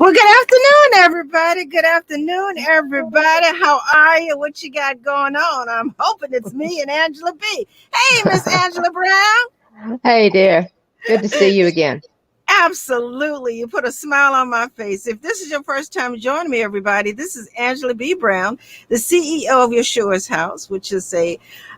Well, good afternoon, everybody. Good afternoon, everybody. How are you? What you got going on? I'm hoping it's me and Angela B. Hey, Miss Angela Brown. Hey, dear. Good to see you again. Absolutely. You put a smile on my face. If this is your first time joining me, everybody, this is Angela B. Brown, the CEO of YESHUA'S House, which is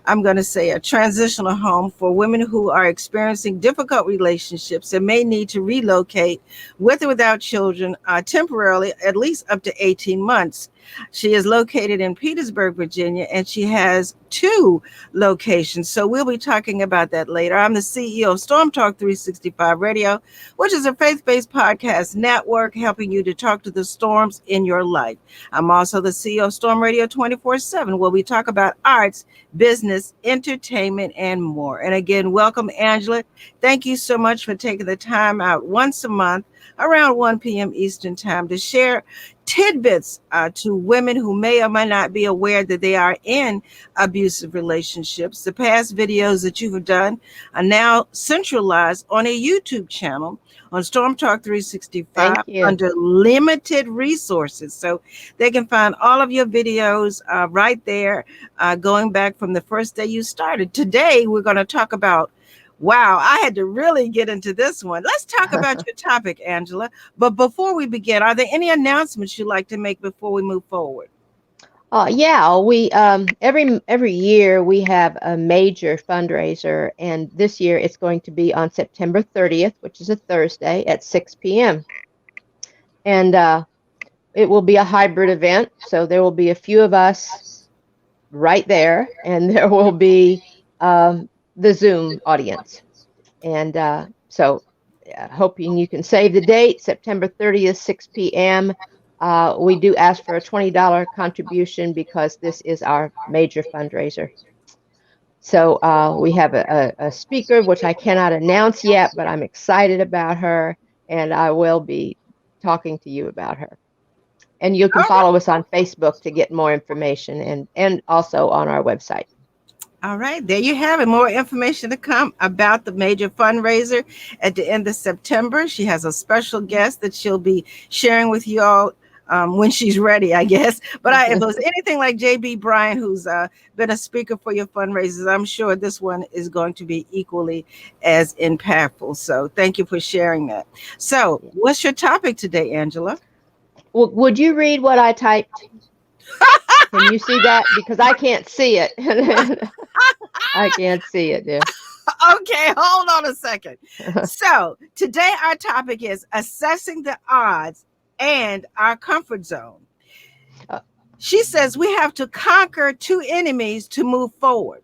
I'm going to say, a transitional home for women who are experiencing difficult relationships and may need to relocate with or without children temporarily, at least up to 18 months. She is located in Petersburg, Virginia, and she has 2 locations. So we'll be talking about that later. I'm the CEO of Storm Talk 365 Radio, which is a faith-based podcast network helping you to talk to the storms in your life. I'm also the CEO of Storm Radio 24/7, where we talk about arts, business, entertainment, and more. And again, welcome, Angela. Thank you so much for taking the time out once a month around 1 p.m. Eastern Time to share tidbits to women who may or may not be aware that they are in abusive relationships. The past videos that you have done are now centralized on a YouTube channel on Storm Talk 365 Thank you. under limited resources. So they can find all of your videos right there, going back from the first day you started. Today, we're going to talk about, wow, I had to really get into this one. Let's talk about your topic, Angela. But before we begin, are there any announcements you'd like to make before we move forward? Yeah, we every year we have a major fundraiser, and this year it's going to be on September 30th, which is a Thursday at 6 p.m. And it will be a hybrid event, so there will be a few of us right there, and there will be the Zoom audience. And hoping you can save the date, September 30th, 6 p.m. We do ask for a $20 contribution because this is our major fundraiser. So we have a speaker, which I cannot announce yet, but I'm excited about her, and I will be talking to you about her. And you can follow us on Facebook to get more information, and also on our website. All right, there you have it. More information to come about the major fundraiser at the end of September. She has a special guest that she'll be sharing with you all when she's ready, I guess. But if it was anything like J.B. Bryant, who's been a speaker for your fundraisers, I'm sure this one is going to be equally as impactful. So thank you for sharing that. So what's your topic today, Angela? Would you read what I typed? Can you see that? Because I can't see it. I can't see it, dear. Okay, hold on a second. So today our topic is assessing the odds and our comfort zone. She says we have to conquer 2 enemies to move forward: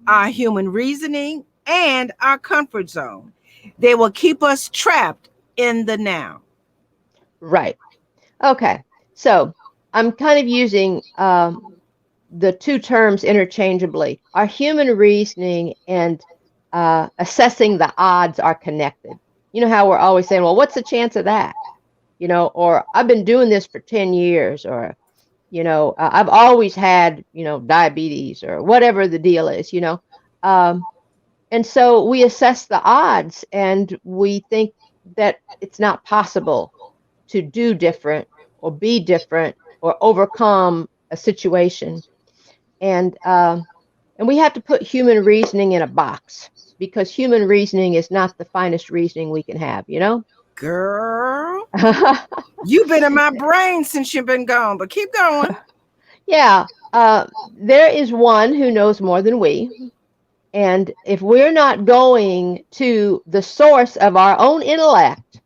our human reasoning and our comfort zone. They will keep us trapped in the now. Right. Okay. So I'm kind of using the 2 terms interchangeably. Our human reasoning and assessing the odds are connected. You know how we're always saying, well, what's the chance of that? Or I've been doing this for 10 years, or, I've always had, diabetes, or whatever the deal is, and so we assess the odds, and we think that it's not possible to do different or be different or overcome a situation. And we have to put human reasoning in a box, because human reasoning is not the finest reasoning we can have, Girl, you've been in my brain since you've been gone, but keep going. Yeah, there is one who knows more than we. And if we're not going to the source of our own intellect,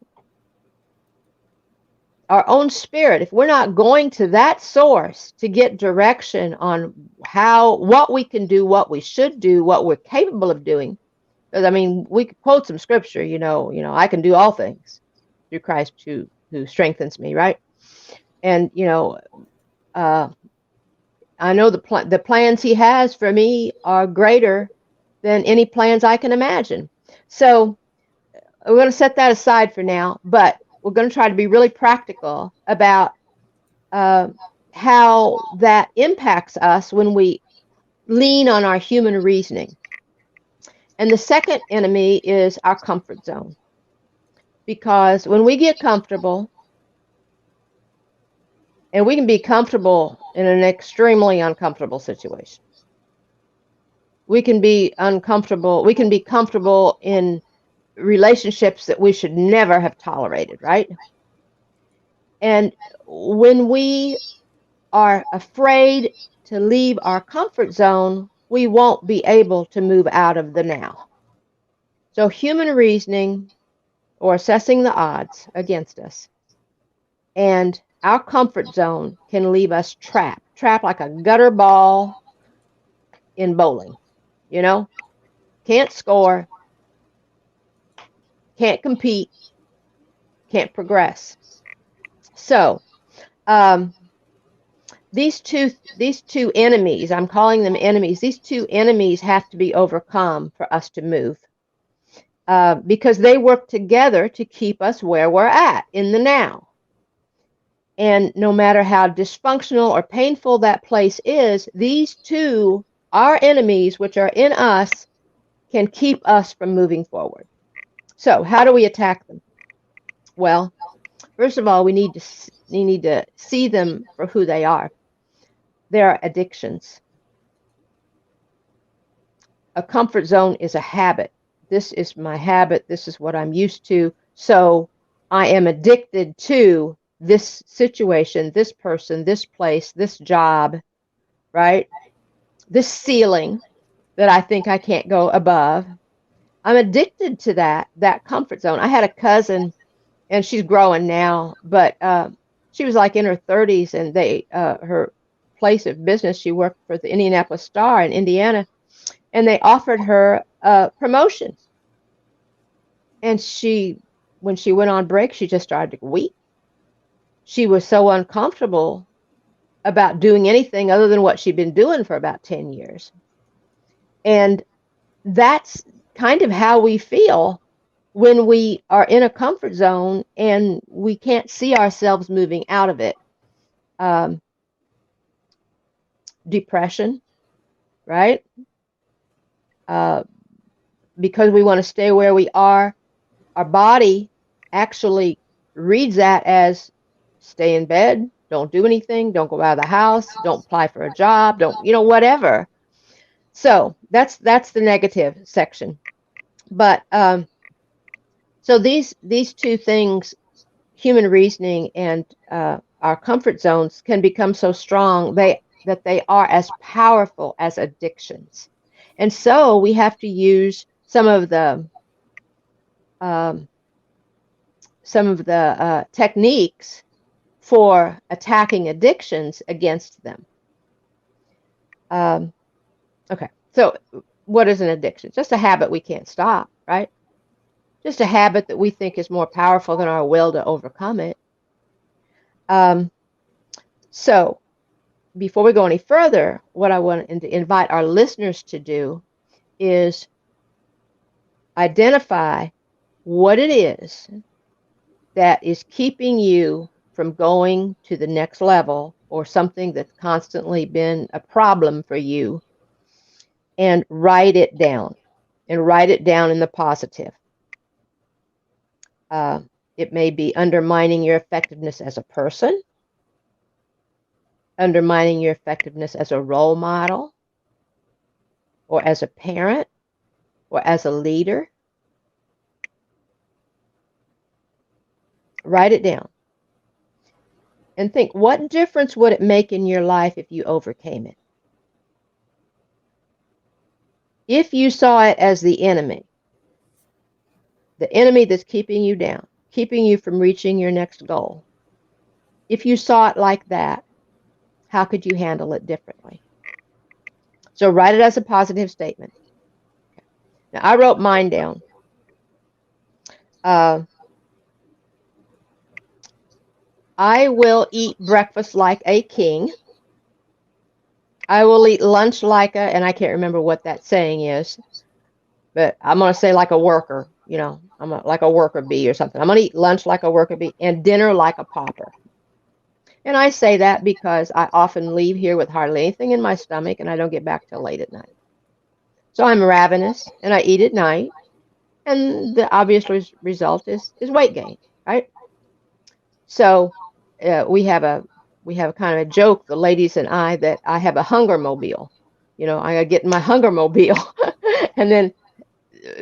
our own spirit, if we're not going to that source to get direction on what we can do, what we should do, what we're capable of doing, because we could quote some scripture, I can do all things through Christ who strengthens me, right? And I know the plans He has for me are greater than any plans I can imagine. So we're going to set that aside for now, but we're going to try to be really practical about how that impacts us when we lean on our human reasoning. And the second enemy is our comfort zone. Because when we get comfortable, And we can be comfortable in an extremely uncomfortable situation. We can be uncomfortable. We can be comfortable in relationships that we should never have tolerated, right? And when we are afraid to leave our comfort zone, we won't be able to move out of the now. So, human reasoning or assessing the odds against us and our comfort zone can leave us trapped like a gutter ball in bowling. You know, can't score, can't compete, can't progress. So, um, these two enemies, I'm calling them enemies. These two enemies have to be overcome for us to move, because they work together to keep us where we're at in the now. And no matter how dysfunctional or painful that place is, these two, our enemies, which are in us, can keep us from moving forward. So, how do we attack them? Well, first of all, we need to see them for who they are. They are addictions. A comfort zone is a habit. This is my habit. This is what I'm used to. So I am addicted to this situation, this person, this place, this job, right? This ceiling that I think I can't go above. I'm addicted to that comfort zone. I had a cousin, and she's growing now, but she was like in her 30s, and her place of business, she worked for the Indianapolis Star in Indiana, and they offered her a promotion. And when she went on break, she just started to weep. She was so uncomfortable about doing anything other than what she'd been doing for about 10 years. And that's kind of how we feel when we are in a comfort zone and we can't see ourselves moving out of it. Um, Depression, right? Uh, because we want to stay where we are, our body actually reads that as stay in bed, don't do anything, don't go out of the house, don't apply for a job, don't, whatever. So that's the negative section. But so these two things, human reasoning and our comfort zones, can become so strong that they are as powerful as addictions. And so we have to use um, some of the techniques for attacking addictions against them. Okay, so what is an addiction? Just a habit we can't stop, right? Just a habit that we think is more powerful than our will to overcome it. So before we go any further, what I want to invite our listeners to do is identify what it is that is keeping you from going to the next level, or something that's constantly been a problem for you, and write it down, and write it down in the positive. It may be undermining your effectiveness as a person, undermining your effectiveness as a role model, or as a parent, or as a leader. Write it down and think, what difference would it make in your life if you overcame it? If you saw it as the enemy that's keeping you down, keeping you from reaching your next goal, if you saw it like that, how could you handle it differently? So write it as a positive statement. Now, I wrote mine down. I will eat breakfast like a king. I will eat lunch like and I can't remember what that saying is, but I'm going to say like a worker, like a worker bee or something. I'm going to eat lunch like a worker bee and dinner like a pauper. And I say that because I often leave here with hardly anything in my stomach, and I don't get back till late at night. So I'm ravenous, and I eat at night, and the obvious result is weight gain, right? So we have a we have kind of a joke, the ladies and I, that I have a hunger mobile. You know, I gotta get in my hunger mobile, and then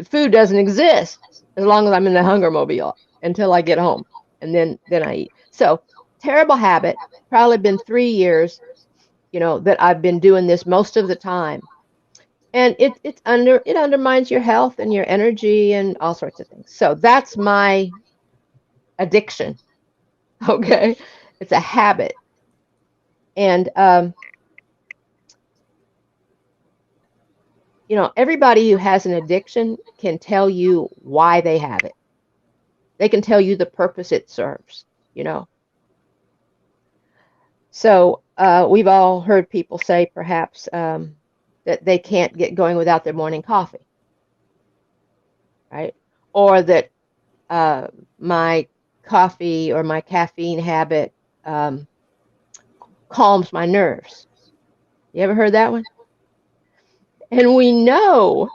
food doesn't exist as long as I'm in the hunger mobile until I get home, and then I eat. So terrible habit. Probably been 3 years, you know, that I've been doing this most of the time, and it undermines your health and your energy and all sorts of things. So that's my addiction. Okay, it's a habit, and you know, everybody who has an addiction can tell you why they have it. They can tell you the purpose it serves, you know. So we've all heard people say perhaps that they can't get going without their morning coffee, right? Or that uh, my coffee or my caffeine habit um, calms my nerves. You ever heard that one? And we know,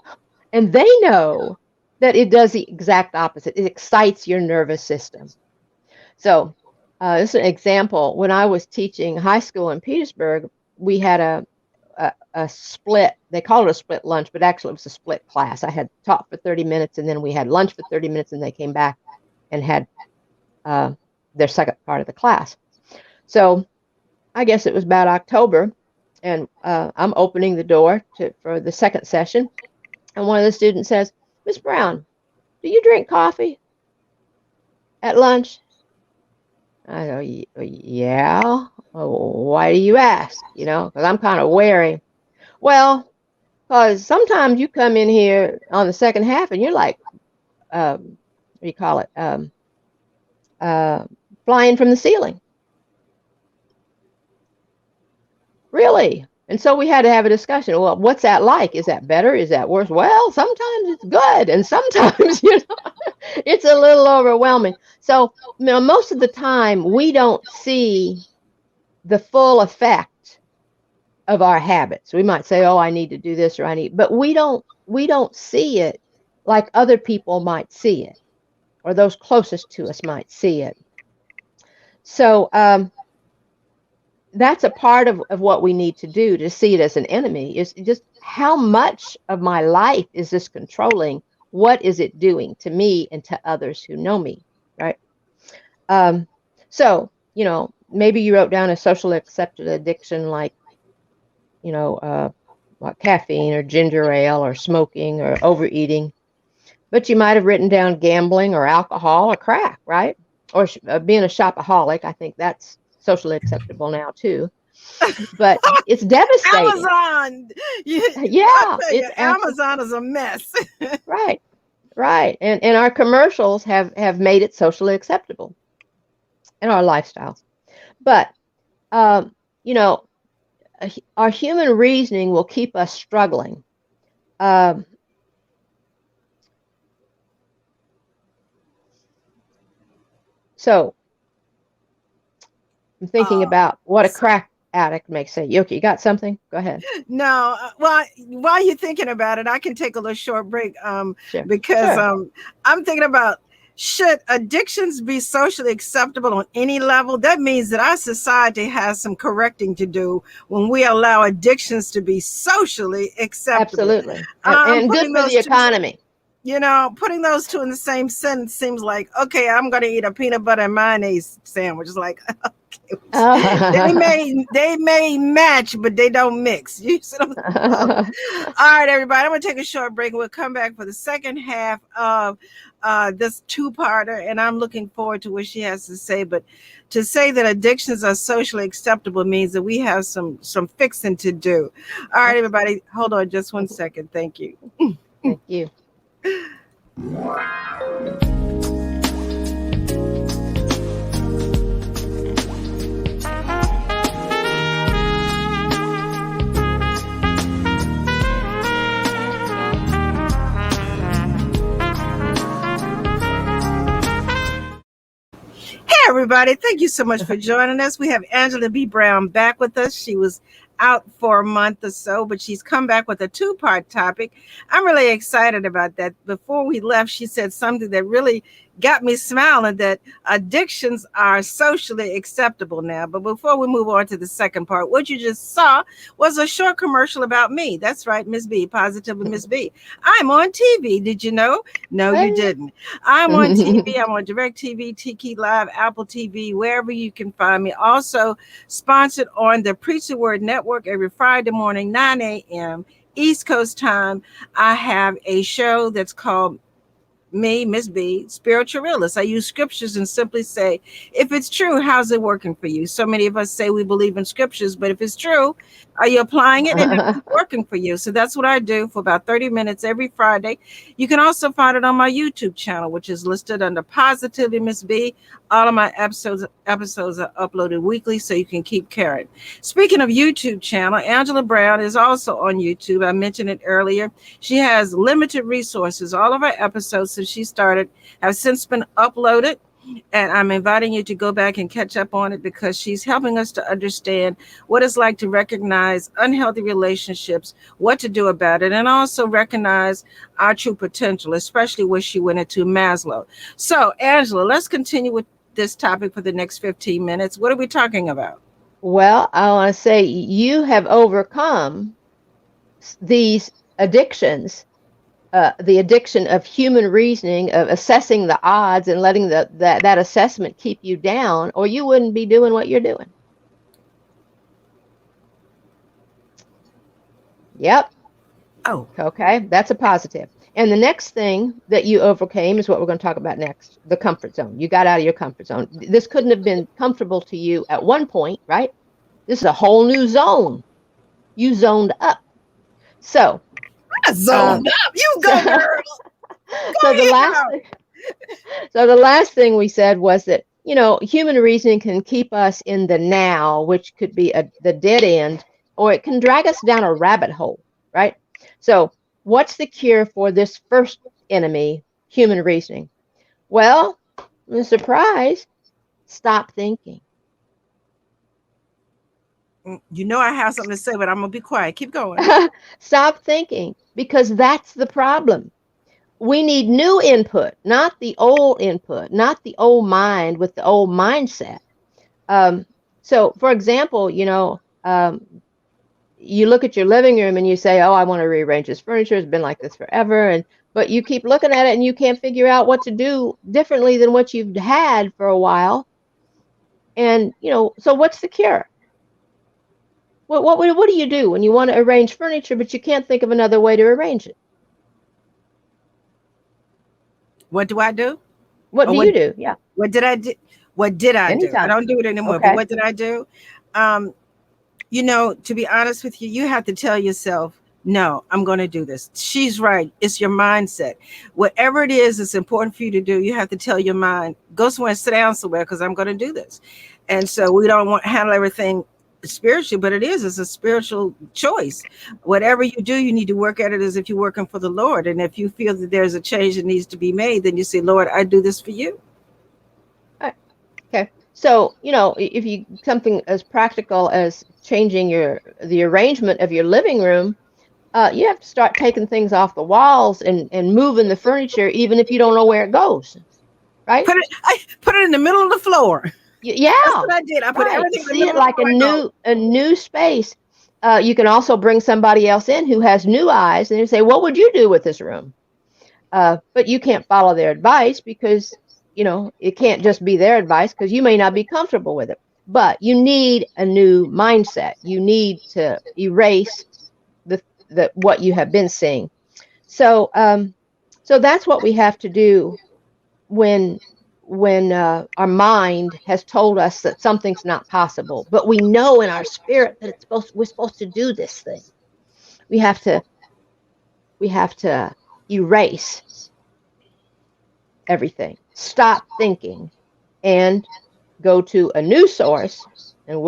and they know, that it does the exact opposite. It excites your nervous system. So, this is an example. When I was teaching high school in Petersburg, we had a split. They called it a split lunch, but actually it was a split class. I had taught for 30 minutes, and then we had lunch for 30 minutes, and they came back and had uh, their second part of the class. So, I guess it was about October, and I'm opening the door for the second session, and one of the students says, "Miss Brown, do you drink coffee at lunch?" I go, "Yeah. Why do you ask?" You know, because I'm kind of wary. Well, because sometimes you come in here on the second half and you're like, what do you call it? Uh, Flying from the ceiling. Really? And so we had to have a discussion. Well, what's that like? Is that better? Is that worse? Well, sometimes it's good, and sometimes, you know, it's a little overwhelming. So, you know, most of the time we don't see the full effect of our habits. We might say, "Oh, I need to do this," or "I need," but we don't see it like other people might see it, or those closest to us might see it. So, that's a part of what we need to do to see it as an enemy, is just how much of my life is this controlling? What is it doing to me and to others who know me, right? Um, so, you know, maybe you wrote down a socially accepted addiction like, you know, what, caffeine or ginger ale or smoking or overeating, but you might have written down gambling or alcohol or crack, right? Or being a shopaholic. I think that's socially acceptable now too. But it's devastating. Amazon. I Yeah, tell you, it's absolutely Amazon is a mess. right, right. And our commercials have made it socially acceptable in our lifestyle. But you know, our human reasoning will keep us struggling. Um, so I'm thinking uh, about what a crack addict may say. Okay, you got something? Go ahead. No, well, while you're thinking about it, I can take a little short break. Sure, Because sure. I'm thinking about, should addictions be socially acceptable on any level? That means that our society has some correcting to do when we allow addictions to be socially acceptable. Absolutely. I'm And good putting for those the two, economy. putting those two in the same sentence seems like, okay, I'm going to eat a peanut butter and mayonnaise sandwich. It's like, they may match, but they don't mix. You see what I'm saying? All right, everybody. I'm gonna take a short break, and we'll come back for the second half of this two-parter. And I'm looking forward to what she has to say. But to say that addictions are socially acceptable means that we have some fixing to do. All right, everybody. Hold on just one second. Thank you. Thank you. Hey, everybody. Thank you so much for joining us. We have Angela B. Brown back with us. She was out for a month or so, but she's come back with a two-part topic. I'm really excited about that. Before we left, she said something that really got me smiling that addictions are socially acceptable now. But before we move on to the second part, what you just saw was a short commercial about me. That's right, Ms. B, positively Ms. B. I'm on TV. Did you know? No, you Hey. didn't. I'm on TV. I'm on DirecTV, Tiki Live, Apple TV, wherever you can find me. Also sponsored on the Preach the Word Network every Friday morning, 9 a.m. East Coast time. I have a show that's called me, Ms. B, spiritual realist. I use scriptures and simply say, if it's true, how's it working for you? So many of us say we believe in scriptures, but if it's true, are you applying it and is it working for you? So that's what I do for about 30 minutes every Friday. You can also find it on my YouTube channel, which is listed under Positively Ms. B. All of my episodes are uploaded weekly, so you can keep current. Speaking of YouTube channel, Angela Brown is also on YouTube. I mentioned it earlier. She has limited resources. All of her episodes since she started have since been uploaded. And I'm inviting you to go back and catch up on it because she's helping us to understand what it's like to recognize unhealthy relationships, what to do about it, and also recognize our true potential, especially where she went into Maslow. So, Angela, let's continue with this topic for the next 15 minutes. What are we talking about? Well, I want to say you have overcome these addictions, the addiction of human reasoning, of assessing the odds and letting that assessment keep you down, or you wouldn't be doing what you're doing. Yep. Oh, Okay, that's a positive. And the next thing that you overcame is what we're going to talk about next, the comfort zone. You got out of your comfort zone. This couldn't have been comfortable to you at one point, right? This is a whole new zone. You zoned up. So, I zoned up. You so, go, girl. so the last Go. thing, so the last thing we said was that, human reasoning can keep us in the now, which could be the dead end, or it can drag us down a rabbit hole, right? So, what's the cure for this first enemy, human reasoning? Well, surprise, stop thinking. You know I have something to say, but I'm gonna be quiet. Keep going. Stop thinking, because that's the problem. We need new input, not the old input, not the old mind with the old mindset. Um, so, for example, you look at your living room and you say, "Oh, I want to rearrange this furniture. It's been like this forever," but you keep looking at it and you can't figure out what to do differently than what you've had for a while. And so what's the cure? What do you do when you want to arrange furniture but you can't think of another way to arrange it? What do I do? What Or do what you do? Yeah, what did I do? What did I do? I anytime. don't do it anymore, but Okay. what did I do? Um, to be honest with you, you have to tell yourself, no, I'm going to do this. She's right. It's your mindset. Whatever it is, it's important for you to do. You have to tell your mind, go somewhere and sit down somewhere because I'm going to do this. And so we don't want to handle everything spiritually, but it's a spiritual choice. Whatever you do, you need to work at it as if you're working for the Lord. And if you feel that there's a change that needs to be made, then you say, Lord, I do this for you. All right. Okay. So, if you something as practical as changing the arrangement of your living room, you have to start taking things off the walls and moving the furniture, even if you don't know where it goes, right? I put it in the middle of the floor. That's Yeah, what I did. I put right. everything in the See middle it of the like floor and go, a new space. You can also bring somebody else in who has new eyes, and you say, "What would you do with this room?" But you can't follow their advice because it can't just be their advice because you may not be comfortable with it. But you need a new mindset. You need to erase the what you have been seeing. So so that's what we have to do when our mind has told us that something's not possible, but we know in our spirit that we're supposed to do this thing. We have to erase everything, stop thinking, and go to a new source. And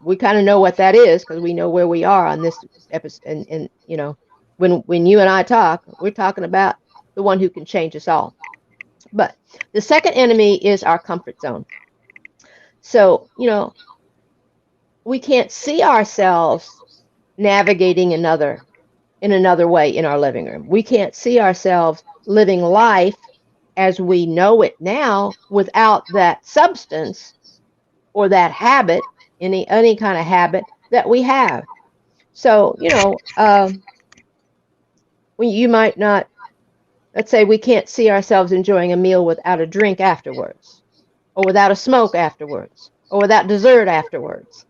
we kind of know what that is because we know where we are on this episode. And when you and I talk, we're talking about the one who can change us all. But the second enemy is our comfort zone. So we can't see ourselves navigating in another way in our living room. We can't see ourselves living life as we know it now without that substance or that habit, any kind of habit that we have. So, when you might not, let's say we can't see ourselves enjoying a meal without a drink afterwards, or without a smoke afterwards, or without dessert afterwards,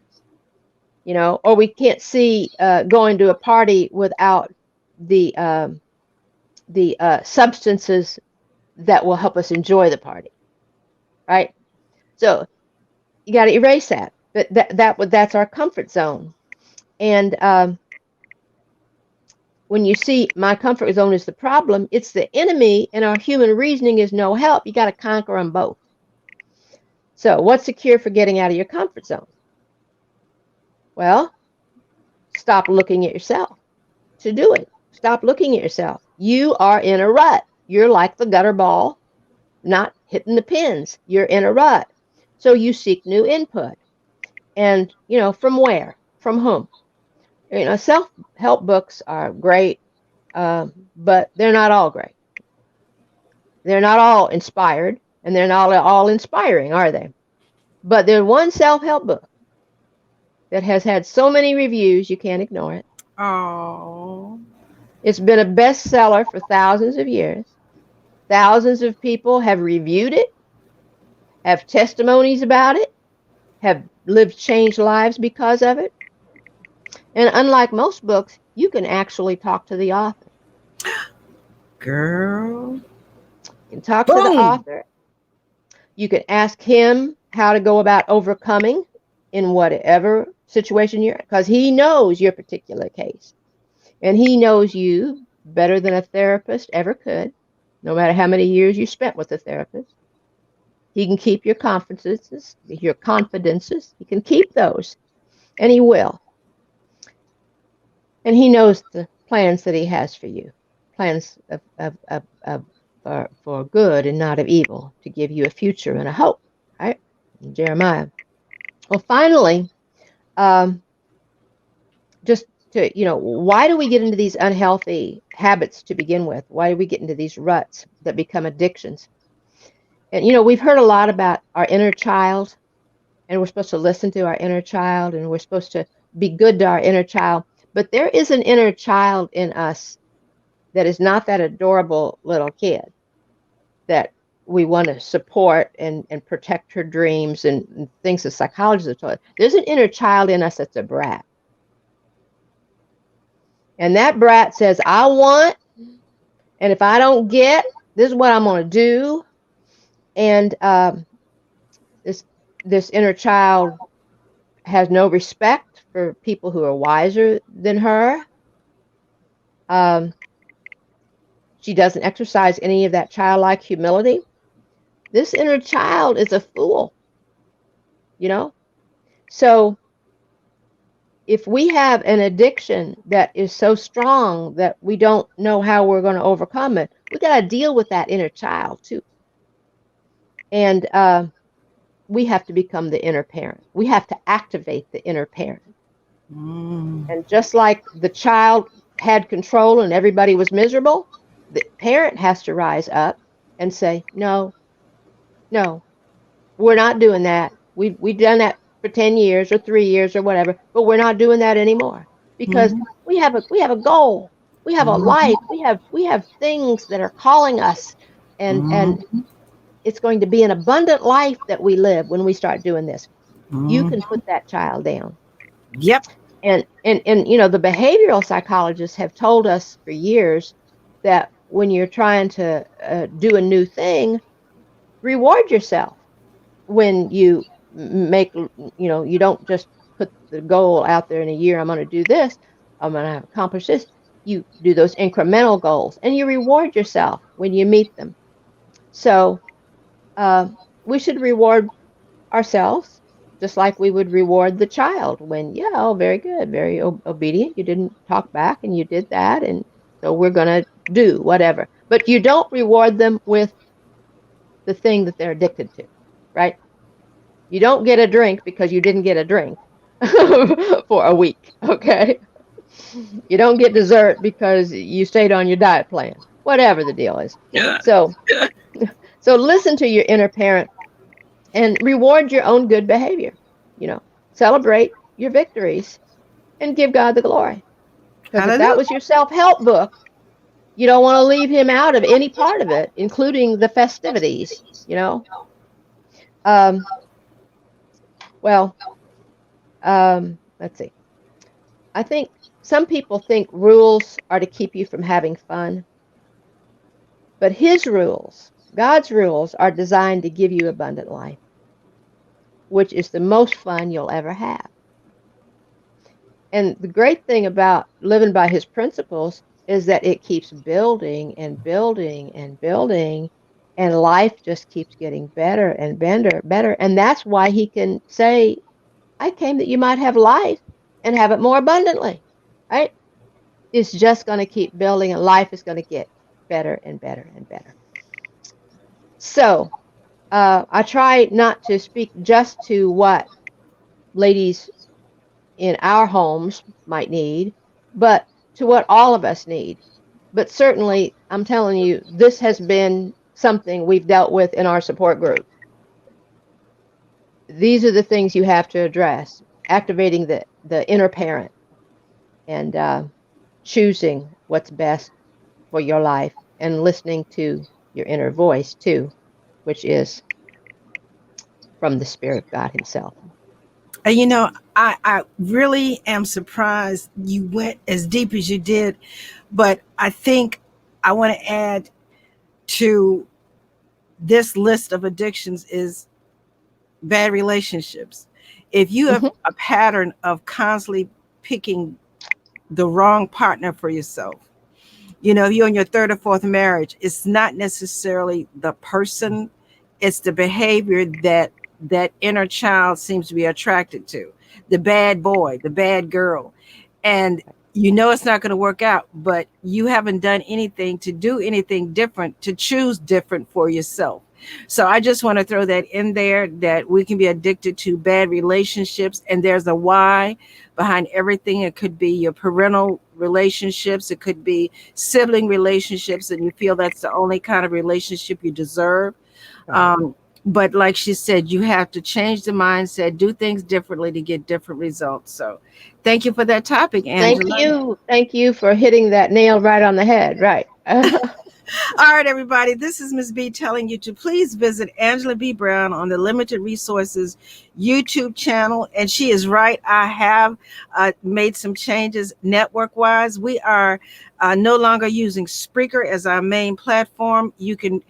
or we can't see going to a party without the substances that will help us enjoy the party, right? So you got to erase that. But that's our comfort zone. And when you see my comfort zone is the problem, it's the enemy, and our human reasoning is no help. You got to conquer them both. So what's the cure for getting out of your comfort zone? Well, stop looking at yourself to do it. Stop looking at yourself. You are in a rut. You're like the gutter ball, not hitting the pins. You're in a rut. So you seek new input. And, from where? From whom? Self-help books are great, but they're not all great. They're not all inspired, and they're not all inspiring, are they? But there's one self-help book that has had so many reviews, you can't ignore it. Oh. It's been a bestseller for thousands of years. Thousands of people have reviewed it, have testimonies about it, have lived changed lives because of it. And unlike most books, you can actually talk to the author. Girl. You can talk to the Boom. author. You can ask him how to go about overcoming in whatever situation you're in, because he knows your particular case. And he knows you better than a therapist ever could, no matter how many years you spent with a therapist. He can keep your confidences. He can keep those, and he will. And he knows the plans that he has for you, plans for good and not of evil, to give you a future and a hope, right? Jeremiah. Well, finally, just to, why do we get into these unhealthy habits to begin with? Why do we get into these ruts that become addictions? And, we've heard a lot about our inner child, and we're supposed to listen to our inner child, and we're supposed to be good to our inner child. But there is an inner child in us that is not that adorable little kid that we want to support and protect her dreams and things that psychologists have told us. There's an inner child in us that's a brat. And that brat says, I want, and if I don't get, this is what I'm going to do. And this inner child has no respect for people who are wiser than her. She doesn't exercise any of that childlike humility. This inner child is a fool, So if we have an addiction that is so strong that we don't know how we're going to overcome it, we got to deal with that inner child too. And we have to become the inner parent. We have to activate the inner parent. And just like the child had control and everybody was miserable, the parent has to rise up and say, no, we're not doing that. We've done that for 10 years or 3 years or whatever, but we're not doing that anymore, because we have a goal. We have a life. We have things that are calling us, and it's going to be an abundant life that we live when we start doing this. You can put that child down. Yep. And the behavioral psychologists have told us for years that when you're trying to do a new thing, reward yourself. When you make, you don't just put the goal out there in a year, I'm going to do this, I'm going to accomplish this. You do those incremental goals, and you reward yourself when you meet them. So we should reward ourselves just like we would reward the child when, very good, very obedient. You didn't talk back and you did that. And so we're going to do whatever. But you don't reward them with the thing that they're addicted to, right? You don't get a drink because you didn't get a drink for a week, okay? You don't get dessert because you stayed on your diet plan, whatever the deal is. So So listen to your inner parent and reward your own good behavior. You know, celebrate your victories and give God the glory. Because if that Hallelujah. was your self-help book, you don't want to leave him out of any part of it, including the festivities, you know. Um, well, let's see. I think some people think rules are to keep you from having fun, but his rules, God's rules, are designed to give you abundant life, which is the most fun you'll ever have. And the great thing about living by his principles is that it keeps building and building and building, and life just keeps getting better and better. And that's why he can say, I came that you might have life and have it more abundantly. Right? It's just going to keep building, and life is going to get better and better and better. So I try not to speak just to what ladies in our homes might need, but to what all of us need. But certainly, I'm telling you, this has been something we've dealt with in our support group. These are the things you have to address: activating the inner parent and choosing what's best for your life and listening to your inner voice too, which is from the Spirit of God Himself. And I really am surprised you went as deep as you did, but I think I want to add to this list of addictions is bad relationships. If you have Hmm. a pattern of constantly picking the wrong partner for yourself, if you're in your third or fourth marriage, it's not necessarily the person, it's the behavior that inner child seems to be attracted to, the bad boy, the bad girl. And it's not going to work out, but you haven't done anything to do anything different, to choose different for yourself. So I just want to throw that in there, that we can be addicted to bad relationships, and there's a why behind everything. It could be your parental relationships, it could be sibling relationships, and you feel that's the only kind of relationship you deserve. Right. um, but like she said, you have to change the mindset, do things differently to get different results. So thank you for that topic, Thank Angela. you. Thank you for hitting that nail right on the head. Right. All right, everybody, this is Ms. B telling you to please visit Angela B. Brown on the Limited Resources YouTube channel. And she is right. I have made some changes network wise. We are no longer using Spreaker as our main platform. You can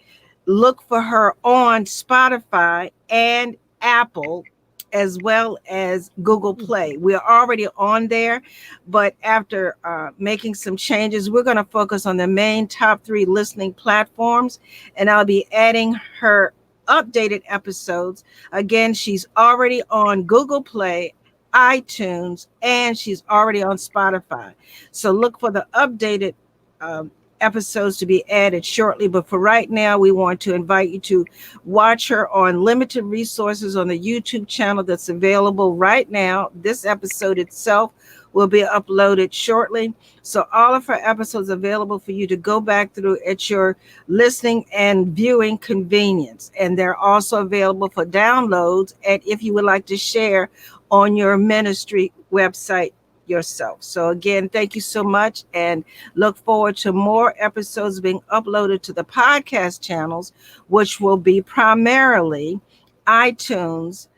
look for her on Spotify and Apple, as well as Google Play. We're already on there, but after making some changes, we're going to focus on the main top three listening platforms, and I'll be adding her updated episodes. Again, she's already on Google Play, iTunes, and she's already on Spotify. So look for the updated um, episodes to be added shortly. But for right now, we want to invite you to watch her on Limited Resources on the YouTube channel that's available right now. This episode itself will be uploaded shortly. So all of her episodes available for you to go back through at your listening and viewing convenience. And they're also available for downloads, and if you would like to share on your ministry website yourself. So again, thank you so much, and look forward to more episodes being uploaded to the podcast channels, which will be primarily iTunes,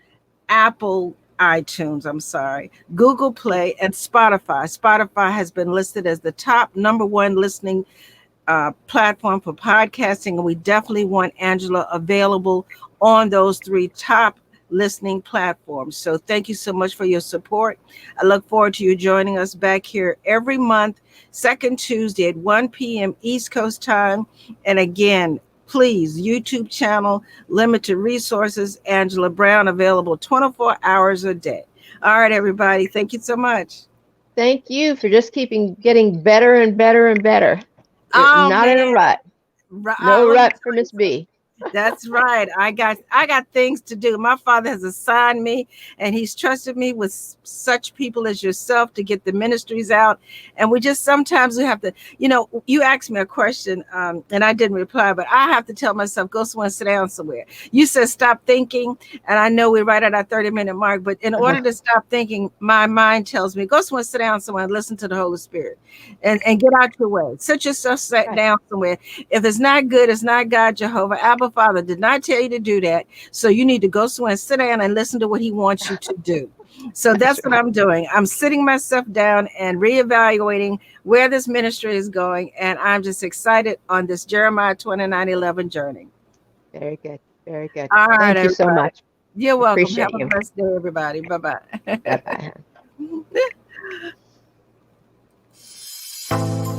Apple iTunes, I'm sorry, Google Play, and Spotify. Spotify has been listed as the top number one listening platform for podcasting, and we definitely want Angela available on those three top listening platforms. So thank you so much for your support. I look forward to you joining us back here every month, second Tuesday at 1 p.m. East Coast time. And again, please, YouTube channel, Limited Resources, Angela Brown, available 24 hours a day. All right, everybody. Thank you so much. Thank you for just keeping getting better and better and better. You're Oh, not in a man. rut. No Let me rut for tell you Miss something. B. That's right. I got things to do. My father has assigned me, and he's trusted me with such people as yourself to get the ministries out. And we just sometimes we have to, you asked me a question, and I didn't reply, but I have to tell myself, go somewhere, sit down somewhere. You said stop thinking, and I know we're right at our 30-minute mark, but in order to stop thinking, my mind tells me, go somewhere, sit down somewhere, and listen to the Holy Spirit, and get out your way. Sit yourself Right. down somewhere. If it's not good, it's not God. Jehovah Abba Father did not tell you to do that. So you need to go somewhere and sit down and listen to what he wants you to do. So That's that's what right. I'm doing. I'm sitting myself down and reevaluating where this ministry is going. And I'm just excited on this Jeremiah 29:11 journey. Very good. Very good. All right, Thank you so everybody. much. You're welcome. Have Appreciate a you. blessed day, everybody. Bye bye. Bye bye.